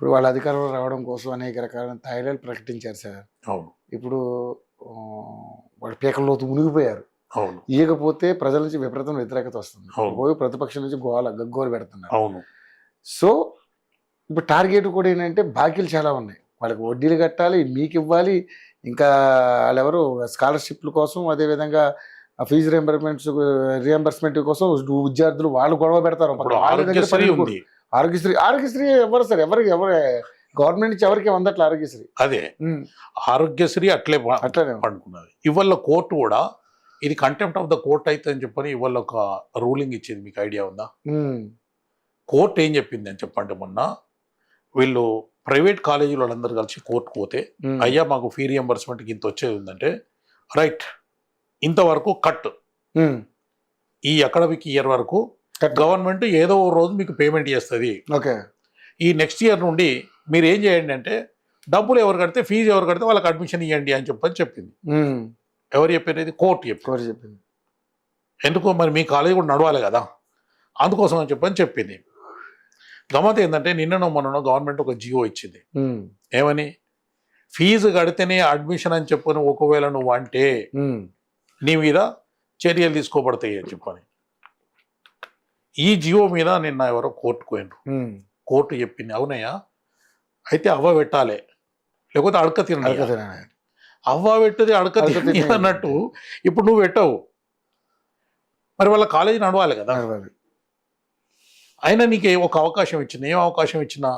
ఇప్పుడు వాళ్ళ అధికారంలో రావడం కోసం అనేక రకాలైన తాయిలాలు ప్రకటించారు సార్. అవును. ఇప్పుడు వాళ్ళు పీకల్లోతు మునిగిపోయారు. అవును. ఇయ్యకపోతే ప్రజల నుంచి విపరీతం వ్యతిరేకత వస్తుంది. అవును. పోయి ప్రతిపక్షం నుంచి గగ్గోలు పెడుతున్నారు. అవును. సో ఇప్పుడు టార్గెట్ కూడా ఏంటంటే బాకీలు చాలా ఉన్నాయి. వాళ్ళకి వడ్డీలు కట్టాలి, మీకు ఇవ్వాలి, ఇంకా వాళ్ళెవరు స్కాలర్షిప్ల కోసం, అదేవిధంగా ఫీజు రియంబర్స్మెంట్ కోసం విద్యార్థులు వాళ్ళు గొడవ పెడతారు. ఇప్పుడు ఆరోగ్యశ్రీ ఉంది. ఆరోగ్యశ్రీ ఎవరు సార్, ఎవరు గవర్నమెంట్ నుంచి ఎవరికి అందట్లే ఆరోగ్యశ్రీ. అదే ఆరోగ్యశ్రీ అట్లే పండుకున్నది. ఇవాళ కోర్టు కూడా ఇది కంటెంప్ట్ ఆఫ్ ద కోర్ట్ అయితే అని చెప్పని ఇవాళ ఒక రూలింగ్ ఇచ్చింది. మీకు ఐడియా ఉందా? కోర్టు ఏం చెప్పింది అని చెప్పండి, మొన్న వీళ్ళు ప్రైవేట్ కాలేజీలు వాళ్ళందరూ కలిసి కోర్టుకు పోతే, అయ్యా మాకు ఫీ రియంబర్స్మెంట్కి ఇంత వచ్చేది ఉందంటే, రైట్ ఇంతవరకు కట్, ఈ అకాడమిక్ ఇయర్ వరకు గవర్నమెంట్ ఏదో ఓ రోజు మీకు పేమెంట్ చేస్తుంది. ఓకే, ఈ నెక్స్ట్ ఇయర్ నుండి మీరు ఏం చేయండి అంటే డబ్బులు ఎవరు కడితే, ఫీజు ఎవరు కడితే వాళ్ళకి అడ్మిషన్ ఇవ్వండి అని చెప్పింది. ఎవరు చెప్పారు? ఇది కోర్టు చెప్పింది. ఎందుకో మరి మీ కాలేజీ కూడా నడవాలి కదా, అందుకోసం అని చెప్పింది. గమ్మత్ ఏంటంటే నిన్ననో మొన్ననో గవర్నమెంట్ ఒక జియో ఇచ్చింది. ఏమని? ఫీజు కడితేనే అడ్మిషన్ అని చెప్పని ఒకవేళ నువ్వు అంటే నీ మీద చర్యలు తీసుకోబడతాయి అని చెప్పని. ఈ జియో మీద నిన్న ఎవరో కోర్టుకు పోయినారు. కోర్టు చెప్పింది అవునయ్యా, అయితే అవ్వ పెట్టాలి, లేకపోతే అడక తినాలి. అవ్వ పెట్టది అడక తిని అన్నట్టు ఇప్పుడు నువ్వు పెట్టవు, మరి వాళ్ళ కాలేజీ నడవాలి కదా. అయినా నీకు ఒక అవకాశం ఇచ్చింది. ఏం అవకాశం ఇచ్చినా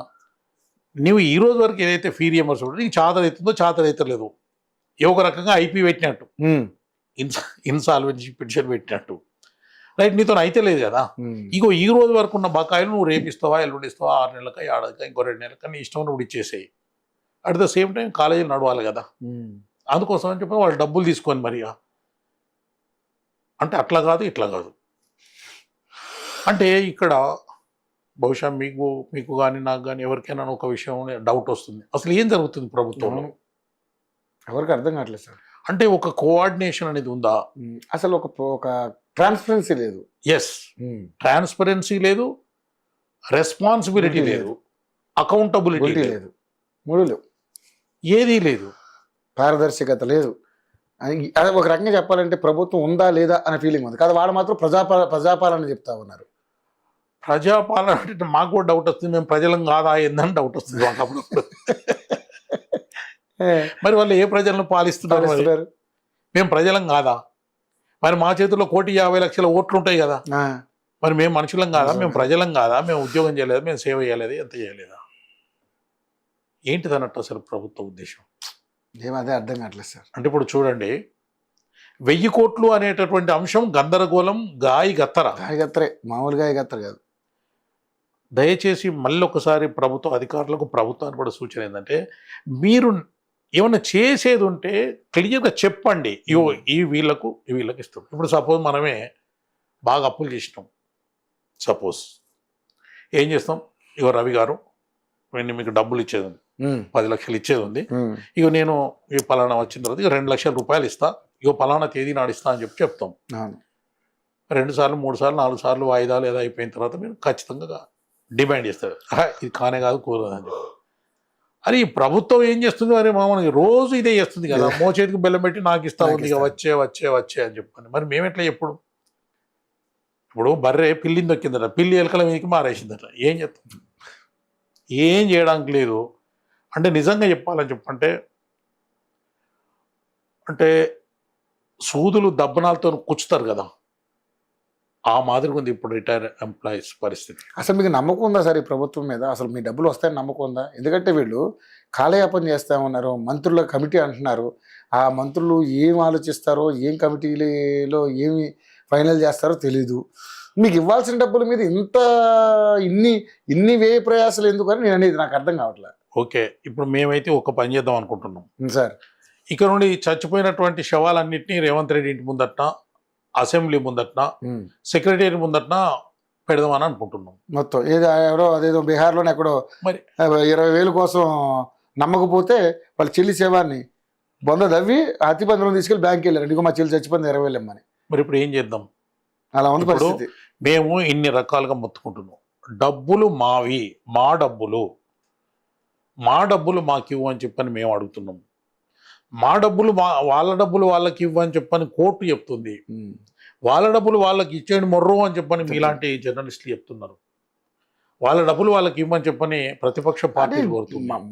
నువ్వు ఈ రోజు వరకు ఏదైతే ఫీ రియంబర్స్మెంట్ నీకు చాతరైతుందో చాతరైతలేదు, ఒక రకంగా ఐపీ పెట్టినట్టు, ఇన్సాల్వెన్సీ పిటిషన్ పెట్టినట్టు, రైట్, నీతో అయితే లేదు కదా. ఇగో ఈ రోజు వరకు ఉన్న బకాయిలు నువ్వు రేపిస్తావా, ఎల్లుండిస్తావా, 6 నెలలకా, ఏడాదికా, ఇంకో 2 నెలలకా, నీ ఇష్టం నువ్వు ఇచ్చేసేయి. అట్ ద సేమ్ టైం కాలేజీలు నడవాలి కదా. అందుకోసం అని చెప్పి వాళ్ళు డబ్బులు తీసుకొని మరి అంటే అట్లా కాదు ఇట్లా కాదు అంటే ఇక్కడ బహుశా మీకు కానీ నాకు కానీ ఎవరికైనా ఒక విషయం డౌట్ వస్తుంది, అసలు ఏం జరుగుతుంది ప్రభుత్వంలో, ఎవరికి అర్థం కావట్లేదు సార్. అంటే ఒక కోఆర్డినేషన్ అనేది ఉందా? అసలు ఒక ట్రాన్స్పరెన్సీ లేదు. ఎస్, ట్రాన్స్పరెన్సీ లేదు, రెస్పాన్సిబిలిటీ లేదు, అకౌంటబిలిటీ లేదు, మూడు లేవు, ఏదీ లేదు, పారదర్శకత లేదు. ఒక రకంగా చెప్పాలంటే ప్రభుత్వం ఉందా లేదా అనే ఫీలింగ్ ఉంది కదా. వాళ్ళు మాత్రం ప్రజాపాలన చెప్తా ఉన్నారు. ప్రజాపాలన అంటే మాకు కూడా డౌట్ వస్తుంది, మేము ప్రజలం కాదా ఏందని డౌట్ వస్తుంది మాకు అప్పుడు. మరి వాళ్ళు ఏ ప్రజలను పాలిస్తున్నారు? మేము ప్రజలం కాదా? మరి మా చేతిలో 1,50,00,000 ఓట్లు ఉంటాయి కదా, మరి మేము మనుషులం కాదా? మేము ప్రజలం కాదా? మేము ఉద్యోగం చేయలేదా? మేము సేవ చేయలేదు, ఎంత చేయలేదా? ఏంటిది అన్నట్టు అసలు ప్రభుత్వ ఉద్దేశం? ఏమదే అర్థం కావట్లేదు సార్. అంటే ఇప్పుడు చూడండి, 1000 కోట్లు అనేటటువంటి అంశం గందరగోళం, గాయగత్తరే, మామూలుగా గత్తర కాదు. దయచేసి మళ్ళీ ఒకసారి ప్రభుత్వ అధికారులకు, ప్రభుత్వానికి కూడా సూచన ఏంటంటే, మీరు ఏమన్నా చేసేది ఉంటే క్లియర్గా చెప్పండి. ఈ వీళ్ళకి ఇస్తాం. ఇప్పుడు సపోజ్ మనమే బాగా అప్పులు చేసినాం, సపోజ్ ఏం చేస్తాం? ఇగో రవి గారు, నేను మీకు డబ్బులు ఇచ్చేది ఉంది, 10 లక్షలు ఇచ్చేది ఉంది, ఇక నేను ఈ పలానా వచ్చిన తర్వాత ఇక 2 లక్షల రూపాయలు ఇస్తా, ఇక పలానా తేదీ నాడు ఇస్తా అని చెప్తాం. 2 సార్లు 3 సార్లు 4 సార్లు వాయిదాలు ఏదో అయిపోయిన తర్వాత మీరు ఖచ్చితంగా డిమాండ్ చేస్తారు, ఇది కానే కాదు కూరదని చెప్పి. అరే ఈ ప్రభుత్వం ఏం చేస్తుంది? మరి మనకి రోజు ఇదే చేస్తుంది కదా, మోచేతికి బెల్లం పెట్టి నాకు ఇస్తా ఉంది, ఇక వచ్చే అని చెప్పండి. మరి మేమెట్లా ఎప్పుడు? ఇప్పుడు బర్రె పిల్లిని దొక్కిందట, పిల్లి ఎలకల మీదకి మారేసిందట, ఏం చేస్తుంది? ఏం చేయడానికి లేదు. అంటే నిజంగా చెప్పాలని చెప్పంటే, అంటే సూదులు దబ్బనాలతో కూర్చుతారు కదా, ఆ మాదిరిగా ఉంది ఇప్పుడు రిటైర్ ఎంప్లాయీస్ పరిస్థితి. అసలు మీకు నమ్మకం ఉందా సార్ ఈ ప్రభుత్వం మీద? అసలు మీ డబ్బులు వస్తాయని నమ్మకం ఉందా? ఎందుకంటే వీళ్ళు కాలయాపన చేస్తామన్నారు, మంత్రుల కమిటీ అంటున్నారు. ఆ మంత్రులు ఏం ఆలోచిస్తారో, ఏం కమిటీలో ఏమి ఫైనల్ చేస్తారో తెలీదు. మీకు ఇవ్వాల్సిన డబ్బుల మీద ఇన్ని వ్యయ ప్రయాసాలు ఎందుకు అని నేను అనేది నాకు అర్థం కావట్లేదు. ఓకే, ఇప్పుడు మేమైతే ఒక పని చేద్దాం అనుకుంటున్నాం సార్. ఇక్కడ నుండి చచ్చిపోయినటువంటి శవాలన్నింటినీ రేవంత్ రెడ్డి ఇంటి ముందట, అసెంబ్లీ ముందట, సెక్రటరీ ముందట పెడదామని అనుకుంటున్నాం. మొత్తం అదేదో బీహార్లోనే ఎక్కడో మరి 20,000 కోసం నమ్మకపోతే వాళ్ళ చెల్లి శవాన్ని బొంద దవ్వి అతిబంధం తీసుకెళ్ళి బ్యాంక్కి వెళ్ళారు. ఇంకో మా చెల్లి చచ్చిపోయింది 20,000 ఇమ్మని. మరి ఇప్పుడు ఏం చేద్దాం? అలా ఉంది పరిస్థితి. మేము ఇన్ని రకాలుగా మొత్తుకుంటున్నాం, డబ్బులు మావి, మా డబ్బులు, మా డబ్బులు మాకు ఇవ్వు అని చెప్పని మేము అడుగుతున్నాం. మా డబ్బులు వాళ్ళ డబ్బులు వాళ్ళకి ఇవ్వు అని చెప్పని కోర్టు చెప్తుంది. వాళ్ళ డబ్బులు వాళ్ళకి ఇచ్చేయండి మొర్రో అని చెప్పని మీలాంటి జర్నలిస్టులు చెప్తున్నారు. వాళ్ళ డబ్బులు వాళ్ళకి ఇవ్వమని చెప్పని ప్రతిపక్ష పార్టీలు కోరుతున్నాయి.